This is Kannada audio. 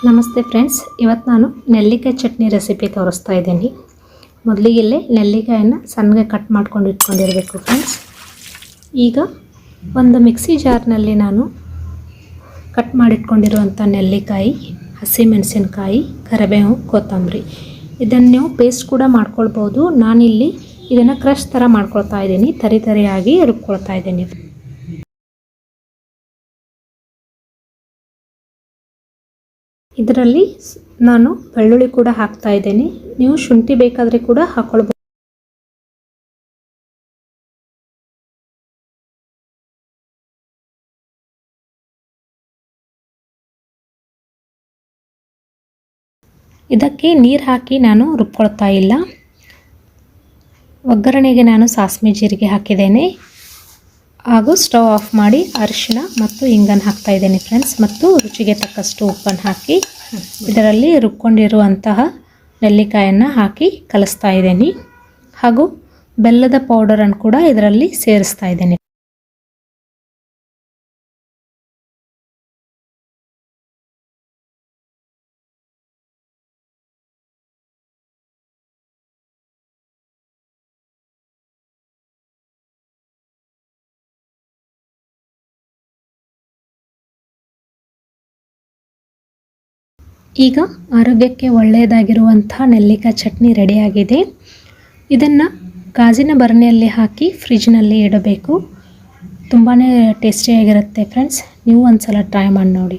ನಮಸ್ತೆ ಫ್ರೆಂಡ್ಸ್, ಇವತ್ತು ನಾನು ನೆಲ್ಲಿಕಾಯಿ ಚಟ್ನಿ ರೆಸಿಪಿ ತೋರಿಸ್ತಾ ಇದ್ದೀನಿ. ಮೊದಲಿಗೆ ನೆಲ್ಲಿಕಾಯನ್ನು ಸಣ್ಣಗೆ ಕಟ್ ಮಾಡ್ಕೊಂಡು ಇಟ್ಕೊಂಡಿರಬೇಕು ಫ್ರೆಂಡ್ಸ್. ಈಗ ಒಂದು ಮಿಕ್ಸಿ ಜಾರ್ನಲ್ಲಿ ನಾನು ಕಟ್ ಮಾಡಿಟ್ಕೊಂಡಿರುವಂಥ ನೆಲ್ಲಿಕಾಯಿ, ಹಸಿಮೆಣಸಿನಕಾಯಿ, ಕರಿಬೇವು, ಕೊತ್ತಂಬರಿ ಇದನ್ನು ನೀವು ಪೇಸ್ಟ್ ಕೂಡ ಮಾಡ್ಕೊಳ್ಬೋದು. ನಾನಿಲ್ಲಿ ಇದನ್ನು ಕ್ರಷ್ ಥರ ಮಾಡ್ಕೊಳ್ತಾ ಇದ್ದೀನಿ, ತರಿಯಾಗಿ ರುಬ್ಕೊಳ್ತಾ ಇದ್ದೀನಿ. ಇದರಲ್ಲಿ ನಾನು ಬೆಳ್ಳುಳ್ಳಿ ಕೂಡ ಹಾಕ್ತಾ ಇದ್ದೀನಿ. ನೀವು ಶುಂಠಿ ಬೇಕಾದರೆ ಕೂಡ ಹಾಕೊಳ್ಬೋದು. ಇದಕ್ಕೆ ನೀರು ಹಾಕಿ ನಾನು ರುಬ್ಕೊಳ್ತಾ ಇಲ್ಲ. ಒಗ್ಗರಣೆಗೆ ನಾನು ಸಾಸಿವೆ ಜೀರಿಗೆ ಹಾಕಿದ್ದೇನೆ ಹಾಗೂ ಸ್ಟವ್ ಆಫ್ ಮಾಡಿ ಅರಿಶಿನ ಮತ್ತು ಇಂಗನ್ನು ಹಾಕ್ತಾ ಇದ್ದೇನೆ ಫ್ರೆಂಡ್ಸ್. ಮತ್ತು ರುಚಿಗೆ ತಕ್ಕಷ್ಟು ಉಪ್ಪನ್ನು ಹಾಕಿ ಇದರಲ್ಲಿ ರುಬ್ಕೊಂಡಿರುವಂತಹ ನೆಲ್ಲಿಕಾಯನ್ನು ಹಾಕಿ ಕಲಿಸ್ತಾ ಇದ್ದೀನಿ. ಹಾಗೂ ಬೆಲ್ಲದ ಪೌಡರನ್ನು ಕೂಡ ಇದರಲ್ಲಿ ಸೇರಿಸ್ತಾ ಇದ್ದೇನೆ. ಈಗ ಆರೋಗ್ಯಕ್ಕೆ ಒಳ್ಳೆಯದಾಗಿರುವಂಥ ನೆಲ್ಲಿಕಾಯಿ ಚಟ್ನಿ ರೆಡಿಯಾಗಿದೆ. ಇದನ್ನು ಗಾಜಿನ ಭರಣಿಯಲ್ಲಿ ಹಾಕಿ ಫ್ರಿಜ್ನಲ್ಲಿ ಇಡಬೇಕು. ತುಂಬಾ ಟೇಸ್ಟಿಯಾಗಿರುತ್ತೆ ಫ್ರೆಂಡ್ಸ್. ನೀವು ಒಂದು ಸಲ ಟ್ರೈ ಮಾಡಿ ನೋಡಿ.